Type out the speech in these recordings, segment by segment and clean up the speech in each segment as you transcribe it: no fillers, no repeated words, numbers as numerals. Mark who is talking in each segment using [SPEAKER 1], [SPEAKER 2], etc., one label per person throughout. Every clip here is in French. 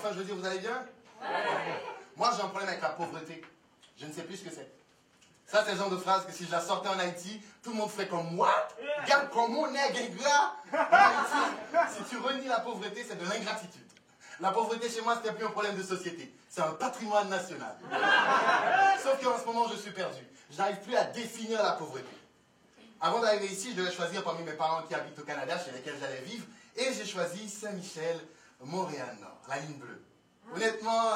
[SPEAKER 1] Enfin, je veux dire, vous allez bien? Moi, j'ai un problème avec la pauvreté. Je ne sais plus ce que c'est. Ça, c'est le genre de phrase que si je la sortais en Haïti, tout le monde ferait comme moi. Regarde comme mon nègre gras. En Haïti, si tu renies la pauvreté, c'est de l'ingratitude. La pauvreté chez moi, c'était plus un problème de société. C'est un patrimoine national. Sauf qu'en ce moment, je suis perdu. Je n'arrive plus à définir la pauvreté. Avant d'arriver ici, je devais choisir parmi mes parents qui habitent au Canada, chez lesquels j'allais vivre, et j'ai choisi Saint-Michel, Montréal-Nord, la ligne bleue. Honnêtement,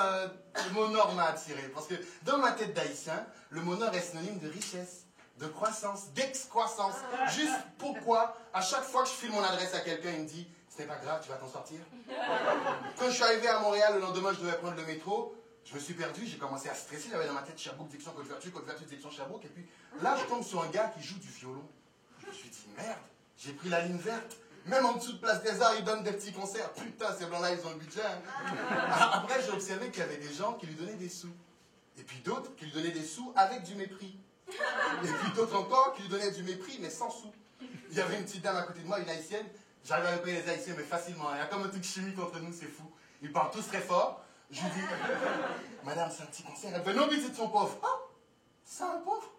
[SPEAKER 1] le mot Nord m'a attiré, parce que dans ma tête d'haïtien, le mot Nord est synonyme de richesse, de croissance, d'excroissance. Juste pourquoi, à chaque fois que je file mon adresse à quelqu'un, il me dit « Ce n'est pas grave, tu vas t'en sortir ». Quand je suis arrivé à Montréal, le lendemain, je devais prendre le métro, je me suis perdu, j'ai commencé à stresser, j'avais dans ma tête Sherbrooke, direction Côte-Vertu, direction Sherbrooke, et puis là, je tombe sur un gars qui joue du violon. Je me suis dit « Merde, j'ai pris la ligne verte ». Même en dessous de Place des Arts, ils donnent des petits concerts. Putain, ces blancs-là, ils ont le budget. Hein. Après, j'ai observé qu'il y avait des gens qui lui donnaient des sous. Et puis d'autres qui lui donnaient des sous avec du mépris. Et puis d'autres encore qui lui donnaient du mépris, mais sans sous. Il y avait une petite dame à côté de moi, une haïtienne. J'arrive à repérer les haïtiens, mais facilement. Il y a comme un truc chimique entre nous, c'est fou. Ils parlent tous très fort. Je lui dis, madame, c'est un petit concert. Elle fait, non, mais c'est son pauvre. Ah, c'est un pauvre?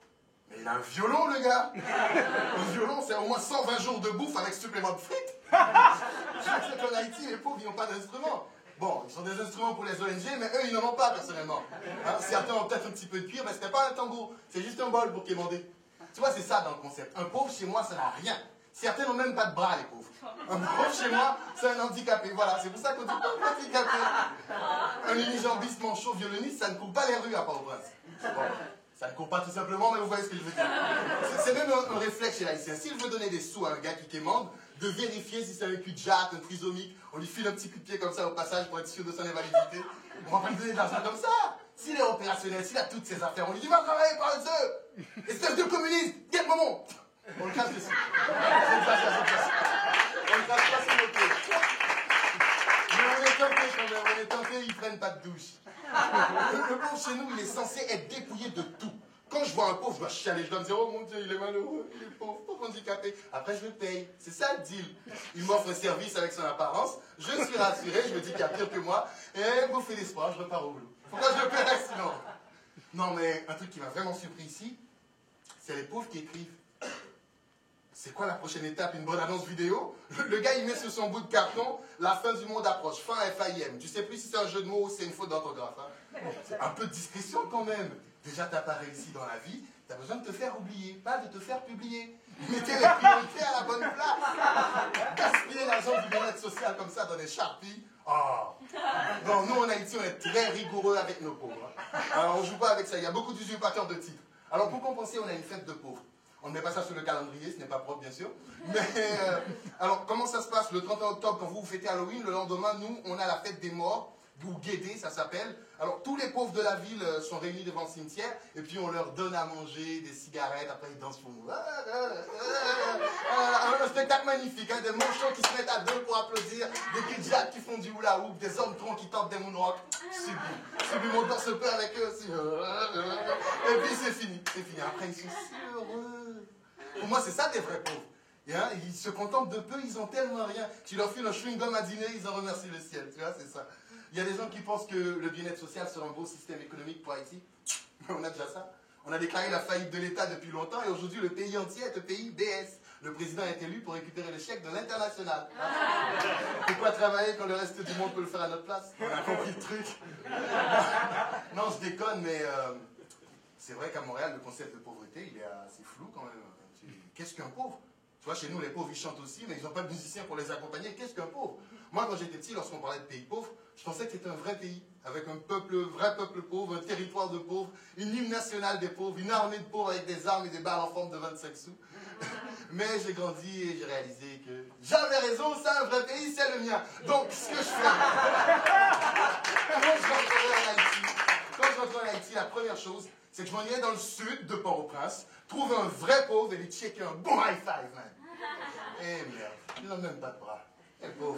[SPEAKER 1] Mais il a un violon, le gars. Un violon, c'est au moins 120 jours de bouffe avec supplément de frites. Je sais qu'en Haïti, les pauvres, ils n'ont pas d'instruments. Bon, ils sont des instruments pour les ONG, mais eux, ils n'en ont pas, personnellement. Hein, certains ont peut-être un petit peu de cuir, mais ce n'est pas un tambour. C'est juste un bol pour quémander. Tu vois, c'est ça dans le concept. Un pauvre, chez moi, ça n'a rien. Certains n'ont même pas de bras, les pauvres. Un pauvre, chez moi, c'est un handicapé. Voilà, c'est pour ça qu'on dit pas handicapé. Un unijambiste manchot violoniste, ça ne court pas les rues à Port-au-Prince. Bon. Ça ne court pas tout simplement, mais vous voyez ce que je veux dire. C'est même un réflexe chez l'haïtien. S'il veut donner des sous à un gars qui quémande, de vérifier si c'est un cul de jatte, un trisomique, on lui file un petit coup de pied comme ça au passage pour être sûr de son invalidité. On va pas lui donner de l'argent comme ça. S'il est opérationnel, s'il a toutes ses affaires, on lui dit va travailler par les œufs. Espèce de communiste, quel moment. On le casse dessus. On le casse pas sur le pied. Mais on est tenté quand même, on est tenté, ils prennent pas de douche. Le pauvre chez nous, il est censé être dépouillé de tout. Quand je vois un pauvre, je dois chialer, je dois me dire, oh mon Dieu, il est malheureux, il est pauvre, pauvre handicapé. Après, je le paye. C'est ça le deal. Il m'offre un service avec son apparence, je suis rassuré, je me dis qu'il y a pire que moi, et bouffé d'espoir, je repars au boulot. Pourquoi je le paierais sinon? Non, mais un truc qui m'a vraiment surpris ici, c'est les pauvres qui écrivent. C'est quoi la prochaine étape? Une bonne annonce vidéo? Le gars, il met sur son bout de carton, la fin du monde approche, fin FAIM. Tu sais plus si c'est un jeu de mots ou si c'est une faute d'orthographe. Hein? C'est un peu de discrétion quand même. Déjà, t'as pas réussi dans la vie, t'as besoin de te faire oublier, pas de te faire publier. Mettez les priorités à la bonne place. Gaspiller l'argent du bien-être social comme ça dans des charpies. Oh. Non, nous en Haïti, on est très rigoureux avec nos pauvres. Alors, on joue pas avec ça. Il y a beaucoup d'usurpateurs de titres. Alors, pour compenser, on a une fête de pauvres. On ne met pas ça sur le calendrier, ce n'est pas propre bien sûr. Mais, alors, comment ça se passe? Le 31 octobre, quand vous fêtez Halloween, le lendemain, nous, on a la fête des morts, ou Guédé, ça s'appelle. Alors, tous les pauvres de la ville sont réunis devant le cimetière, et puis on leur donne à manger, des cigarettes, après ils dansent pour nous. Un spectacle magnifique, hein, des manchots qui se mettent à deux pour applaudir, des kidjats qui font du hula hoop, des hommes troncs qui tentent des moonwalks. Sublime. Sublime, on danse peu avec eux aussi. Et puis c'est fini, c'est fini. Après, ils sont si heureux. Pour moi, c'est ça des vrais pauvres. Hein, ils se contentent de peu, ils ont tellement rien. Tu leur files un chewing-gum à dîner, ils en remercient le ciel. Tu vois, c'est ça. Il y a des gens qui pensent que le bien-être social sera un beau système économique pour Haïti. Mais on a déjà ça. On a déclaré la faillite de l'État depuis longtemps et aujourd'hui, le pays entier est un pays BS. Le président est élu pour récupérer le chèque de l'international. Pourquoi travailler quand le reste du monde peut le faire à notre place? On a compris le truc. Non, je déconne, mais c'est vrai qu'à Montréal, le concept de pauvreté, il est assez flou quand même. Qu'est-ce qu'un pauvre? Tu vois, chez nous, les pauvres, ils chantent aussi, mais ils n'ont pas de musiciens pour les accompagner. Qu'est-ce qu'un pauvre? Moi, quand j'étais petit, lorsqu'on parlait de pays pauvres, je pensais que c'était un vrai pays, avec un peuple, vrai peuple pauvre, un territoire de pauvres, une hymne nationale des pauvres, une armée de pauvres avec des armes et des balles en forme de 25 sous. Mais j'ai grandi et j'ai réalisé que j'avais raison, c'est un vrai pays, c'est le mien. Donc, ce que je fais, quand je rentrerai en Haïti, la première chose, c'est que je m'en irai dans le sud de Port-au-Prince, trouver un vrai pauvre et lui checker un bon high five, man. Eh merde, il n'a même pas de bras. Eh pauvre.